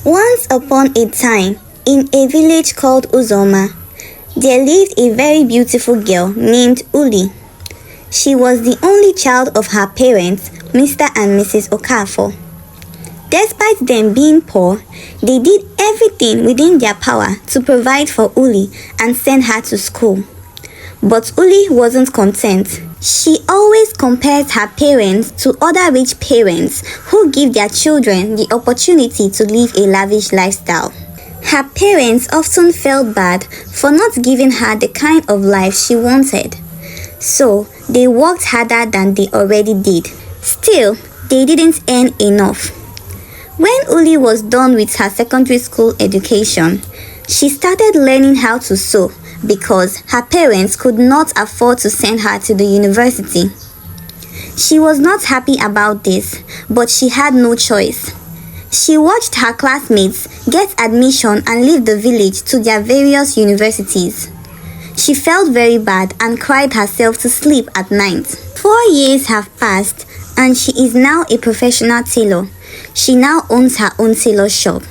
Once upon a time, in a village called Uzoma, there lived a very beautiful girl named Uli. She was the only child of her parents, Mr. and Mrs. Okafor. Despite them being poor, they did everything within their power to provide for Uli and send her to school. But Uli wasn't content. She always compares her parents to other rich parents who give their children the opportunity to live a lavish lifestyle. Her parents often felt bad for not giving her the kind of life she wanted. So, they worked harder than they already did. Still, they didn't earn enough. When Uli was done with her secondary school education, she started learning how to sew because her parents could not afford to send her to the university. She was not happy about this, but she had no choice. She watched her classmates get admission and leave the village to their various universities. She felt very bad and cried herself to sleep at night. 4 years have passed and she is now a professional tailor. She now owns her own tailor shop.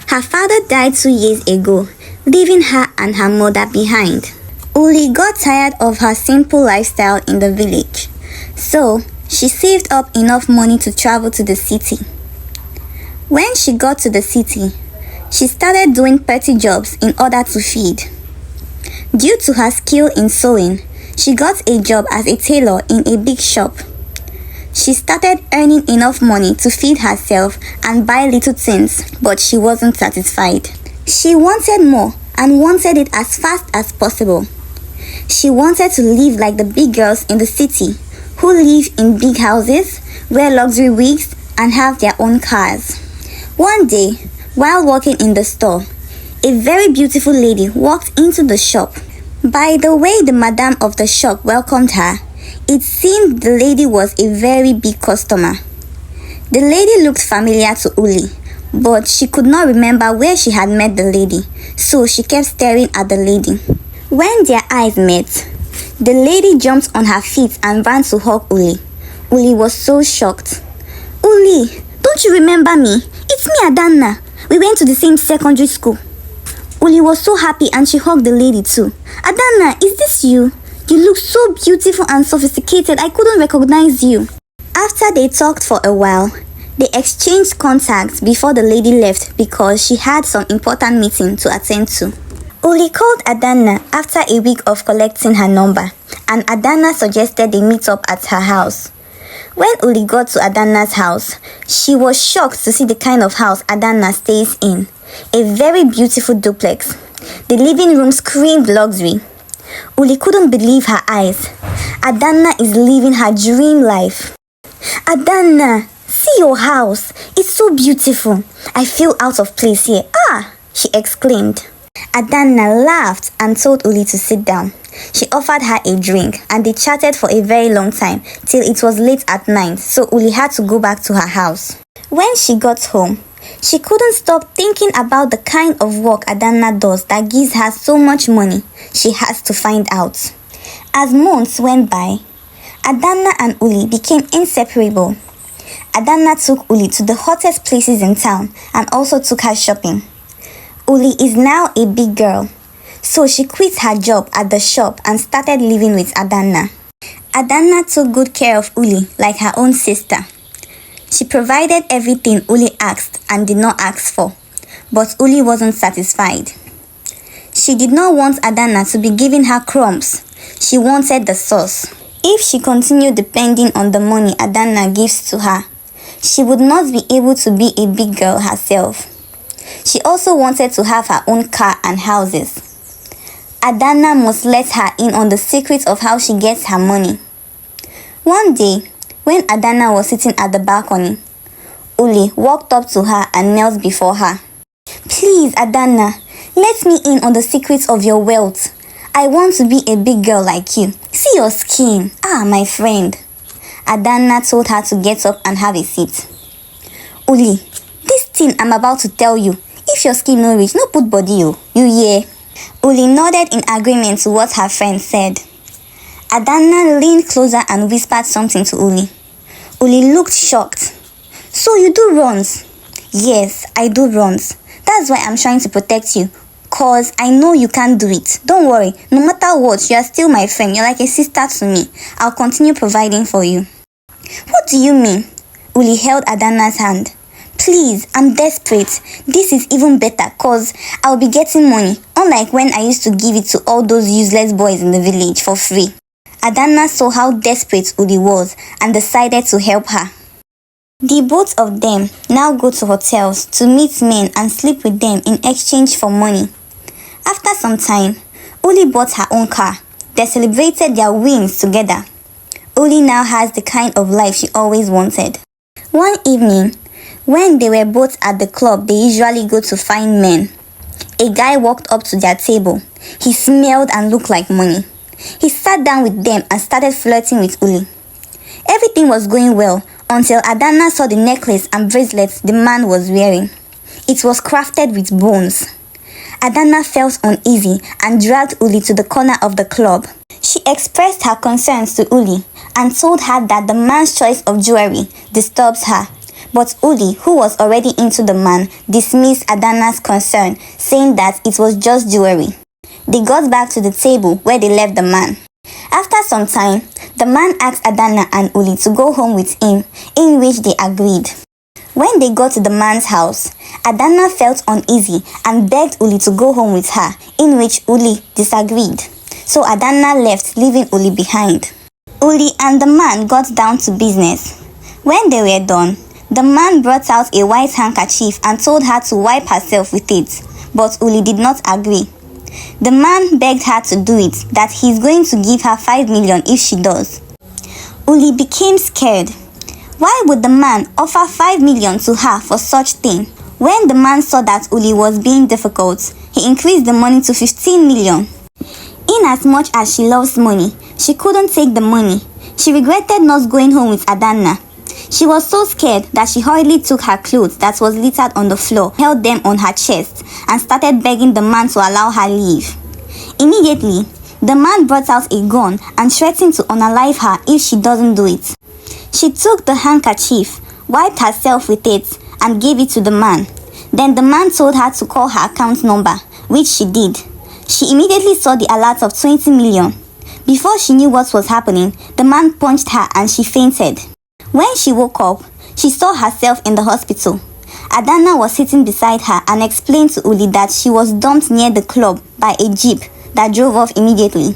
Her father died 2 years ago, leaving her and her mother behind. Uli got tired of her simple lifestyle in the village, so she saved up enough money to travel to the city. When she got to the city, she started doing petty jobs in order to feed. Due to her skill in sewing, she got a job as a tailor in a big shop. She started earning enough money to feed herself and buy little things, but she wasn't satisfied. She wanted more and wanted it as fast as possible. She wanted to live like the big girls in the city who live in big houses, wear luxury wigs, and have their own cars. One day, while working in the store, a very beautiful lady walked into the shop. By the way the madam of the shop welcomed her, it seemed the lady was a very big customer. The lady looked familiar to Uli, but she could not remember where she had met the lady, so she kept staring at the lady. When their eyes met, the lady jumped on her feet and ran to hug Uli. Uli was so shocked. "Uli, don't you remember me? It's me, Adanna. We went to the same secondary school." Uli was so happy and she hugged the lady too. "Adanna, is this you? You look so beautiful and sophisticated, I couldn't recognize you." After they talked for a while, they exchanged contacts before the lady left because she had some important meeting to attend to. Uli called Adanna after a week of collecting her number, and Adanna suggested they meet up at her house. When Uli got to Adanna's house, she was shocked to see the kind of house Adanna stays in. A very beautiful duplex. The living room screamed luxury. Uli couldn't believe her eyes. Adanna is living her dream life. "Adanna, see your house. It's so beautiful. I feel out of place here. Ah!" she exclaimed. Adanna laughed and told Uli to sit down. She offered her a drink and they chatted for a very long time till it was late at night, so Uli had to go back to her house. When she got home, she couldn't stop thinking about the kind of work Adanna does that gives her so much money. She has to find out. As months went by, Adanna and Uli became inseparable. Adanna took Uli to the hottest places in town and also took her shopping. Uli is now a big girl, so she quit her job at the shop and started living with Adanna. Adanna took good care of Uli like her own sister. She provided everything Uli asked and did not ask for, but Uli wasn't satisfied. She did not want Adanna to be giving her crumbs. She wanted the sauce. If she continued depending on the money Adanna gives to her, she would not be able to be a big girl herself. She also wanted to have her own car and houses. Adanna must let her in on the secret of how she gets her money. One day, when Adanna was sitting at the balcony, Uli walked up to her and knelt before her. "Please, Adanna, let me in on the secrets of your wealth. I want to be a big girl like you. See your skin. Ah, my friend." Adanna told her to get up and have a seat. "Uli, this thing I'm about to tell you, if your skin no reach, no put body you hear?" Uli nodded in agreement to what her friend said. Adanna leaned closer and whispered something to Uli. Uli looked shocked. "So you do runs?" Yes, I do runs. That's why I'm trying to protect you. Cause I know you can't do it. Don't worry. No matter what, you are still my friend. You're like a sister to me. I'll continue providing for you. What do you mean? Uli held Adanna's hand. Please, I'm desperate. This is even better cause I'll be getting money. Unlike when I used to give it to all those useless boys in the village for free. Adanna saw how desperate Uli was and decided to help her. The both of them now go to hotels to meet men and sleep with them in exchange for money. After some time, Uli bought her own car. They celebrated their wins together. Uli now has the kind of life she always wanted. One evening, when they were both at the club they usually go to find men, a guy walked up to their table. He smelled and looked like money. He sat down with them and started flirting with Uli. Everything was going well until Adanna saw the necklace and bracelets the man was wearing. It was crafted with bones. Adanna felt uneasy and dragged Uli to the corner of the club. She expressed her concerns to Uli and told her that the man's choice of jewelry disturbs her. But Uli, who was already into the man, dismissed Adanna's concern, saying that it was just jewelry. They got back to the table where they left the man. After some time, the man asked Adanna and Uli to go home with him, in which they agreed. When they got to the man's house, Adanna felt uneasy and begged Uli to go home with her, in which Uli disagreed. So Adanna left, leaving Uli behind. Uli and the man got down to business. When they were done, the man brought out a white handkerchief and told her to wipe herself with it, but Uli did not agree. The man begged her to do it, that he is going to give her 5 million if she does. Uli became scared. Why would the man offer 5 million to her for such thing? When the man saw that Uli was being difficult, he increased the money to 15 million. Inasmuch as she loves money, she couldn't take the money. She regretted not going home with Adanna. She was so scared that she hurriedly took her clothes that was littered on the floor, held them on her chest, and started begging the man to allow her leave. Immediately, the man brought out a gun and threatened to unalive her if she doesn't do it. She took the handkerchief, wiped herself with it, and gave it to the man. Then the man told her to call her account number, which she did. She immediately saw the alert of 20 million. Before she knew what was happening, the man punched her and she fainted. When she woke up, she saw herself in the hospital. Adanna was sitting beside her and explained to Uli that she was dumped near the club by a jeep that drove off immediately.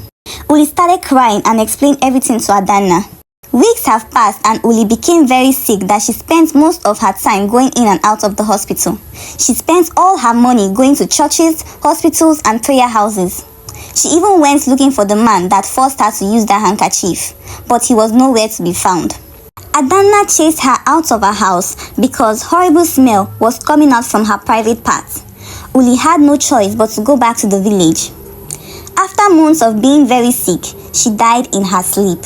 Uli started crying and explained everything to Adanna. Weeks have passed and Uli became very sick that she spent most of her time going in and out of the hospital. She spent all her money going to churches, hospitals and prayer houses. She even went looking for the man that forced her to use that handkerchief, but he was nowhere to be found. Adanna chased her out of her house because horrible smell was coming out from her private parts. Uli had no choice but to go back to the village. After months of being very sick, she died in her sleep.